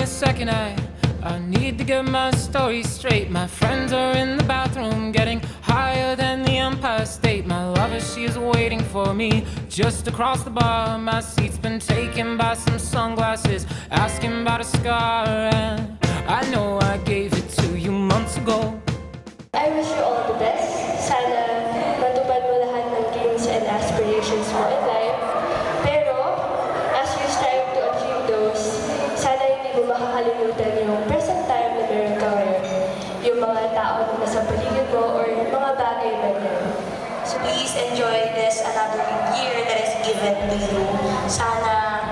a second, I need to get my story straight. My friends are in the bathroom getting higher than the Empire State. My lover, she is waiting for me just across the bar. My seat's been taken by some sunglasses, asking about a scar. And I know I gave it to you months ago. I wish you all the best. Sana matupad mo lahat ng dreams and aspirations mo in life. Pero, as you strive to achieve those, sana hindi mo makakalimutan yung present time na meron ka ngayon. Yung mga tao na nasa paligid mo or yung mga bagay man yan. So please enjoy this another year that is given to you. Sana,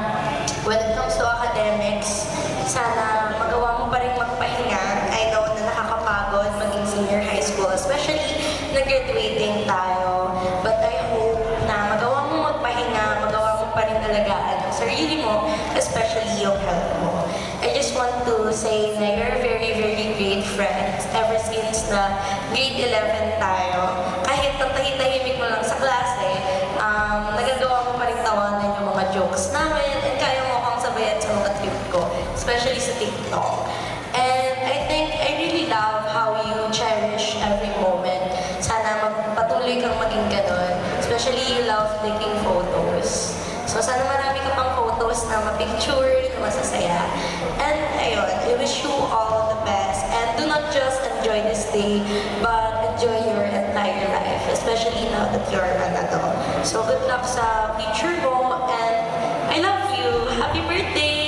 when it comes to academics, sana magawa mo pa rin magpahinga. I know na nakakapagod maging senior high school, especially nag-graduating tayo. But I hope na magawa mo magpahinga, magawa mo pa rin alagaan yung sarili mo, especially yung health mo. I just want to say na you're very, very great friends ever since na grade 11 tayo. Kahit tatahitahimik mo lang sa klase, nagagawa mo pa rin tawanan yung mga jokes namin and kaya mo akong sabayan sa mga trip ko, especially sa TikTok. And I think I really love how you cherish every moment. Sana magpatuloy kang maging ganun. Especially you love taking photos. So sana marami ka pang photos na ma-picture, na masasaya. And ayun, I wish you all the best. And do not just enjoy this day, but enjoy your entire life, especially now that you're an adult. So good luck sa future mo, and I love you. Happy birthday!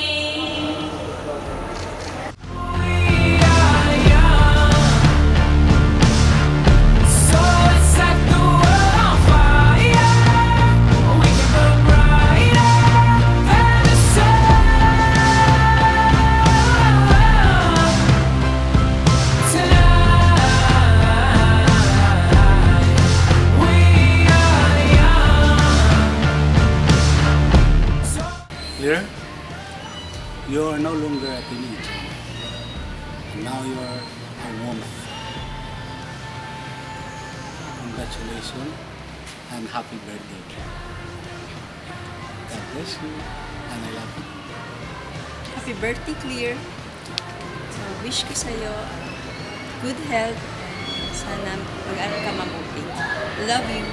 You are no longer a teenager. Now you are a woman. Congratulations and happy birthday. God bless you and I love you. Happy birthday, Clear. So, wish ko sa'yo good health. Sana mag-aral ka mabuti. Love you.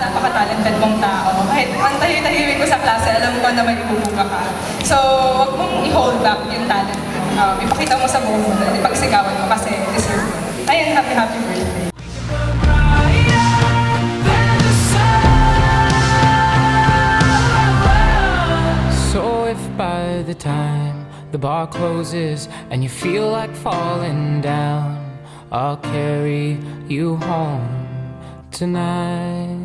Napaka-talented mong tao. Kahit ang tahimik ko sa klase, alam ko na may ibubuga ka. So, wag mong i-hold back yung talent mo. Ipakita mo sa buong mundo, ipagsigawan mo kasi deserve mo. Ayun, happy birthday. So if by the time the bar closes and you feel like falling down, I'll carry you home tonight.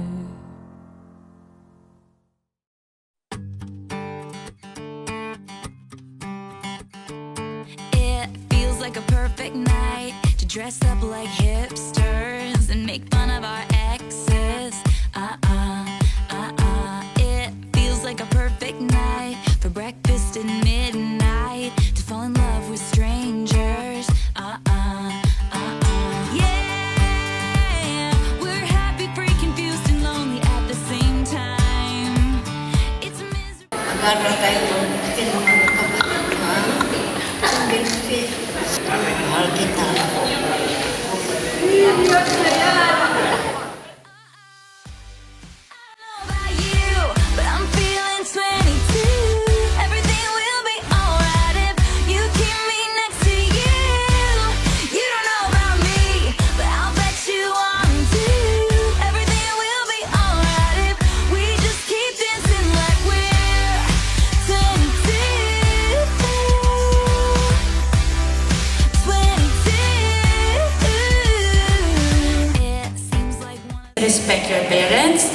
It feels like a perfect night to dress up like hipsters and make fun of our exes. It feels like a perfect night for breakfast at midnight to fall in love with strangers. Yeah, we're happy, free, confused, and lonely at the same time. It's miserable. Agarra tayo ng mga kapatid, ha? Ang benefit. Mahal kita. Everything will be alright if we just keep dancing like we're respect your parents.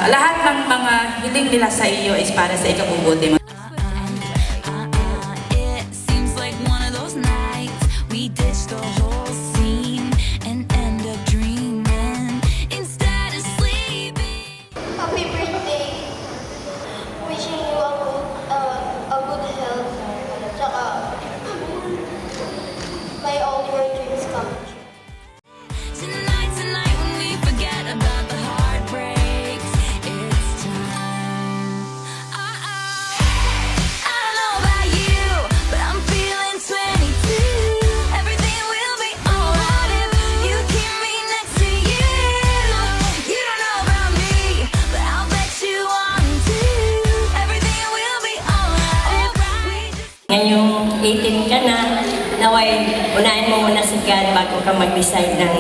Lahat ng mga hiling nila sa iyo is para sa ikabubuti mo. It seems like one of those nights we ditch the whole scene and end up dreaming instead of sleeping. Happy birthday! Wishing you a good health. Tsaka, may all your dreams come true. Tonight, when we forget about the heartbreaks, it's time. I don't know about you, but I'm feeling 22. Everything will be alright if you keep me next to you. You don't know about me, but I'll bet you want to. Everything will be alright. Ngayong 18 ka na, naway unahin mo muna si God bago ka mag-decide ng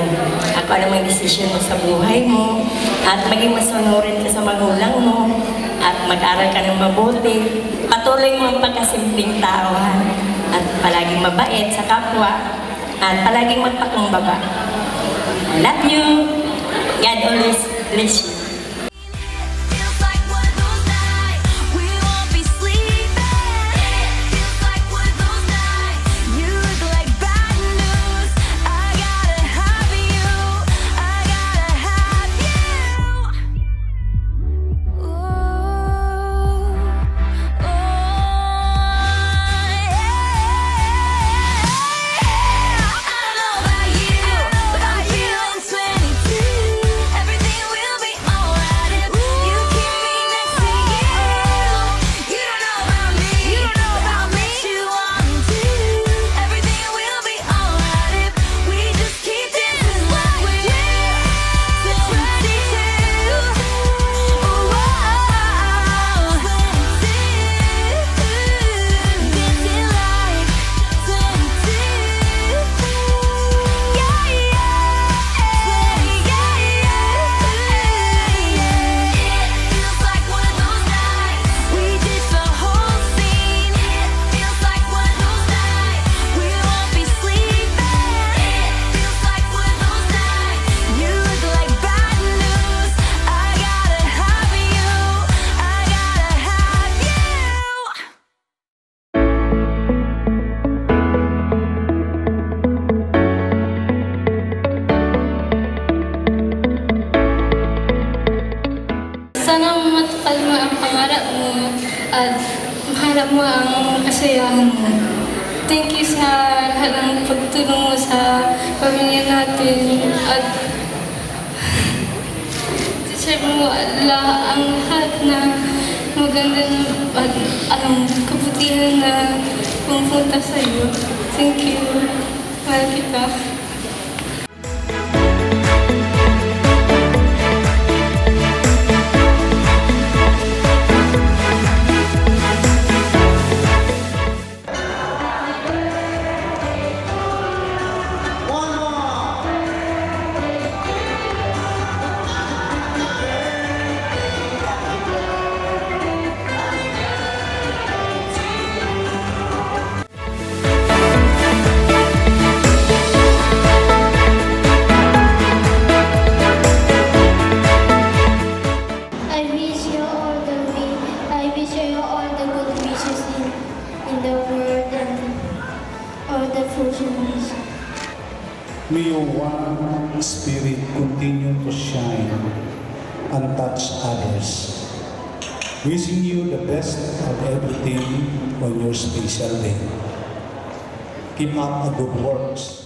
ako ano mang decision mo sa buhay mo at maging masunurin ka sa magulang mo at mag-aral ka ng mabuti. Patuloy mo ang pagkasimpleng tao ha? At palaging mabait sa kapwa at palaging magpakumbaba. I love you. God always bless you. Feels like one of those nights we won't be sleeping. Feels like one of those nights you look like bad news. I gotta have you. I gotta have you. Ooh, oh, yeah. I don't know about you, but I'm feeling 22. Everything will be alright if you keep me next to you. You don't know about me, but I'll bet you want to. Everything will be alright if we just keep dancing like we do. 22. Ooh, oh, 22. Dancing like 22. Yeah, It feels like one of those nights we ditch the whole scene. It feels like one of those nights we won't be sleeping. It feels like one of those nights you look like bad news. I gotta have you. I gotta have you. Sana matupad mo ang pangarap mo at mahanap mo ang kasayahan mo. Thank you sa lahat ng pagtulong mo sa pamilya natin at deserve mo ang lahat na maganda at kabutihan na pumunta sa iyo. Thank you. Mahal kita. I wish you all the good wishes in the world and all the future. May your one spirit continue to shine and touch others. Wishing you the best of everything on your special day. Keep up the good works.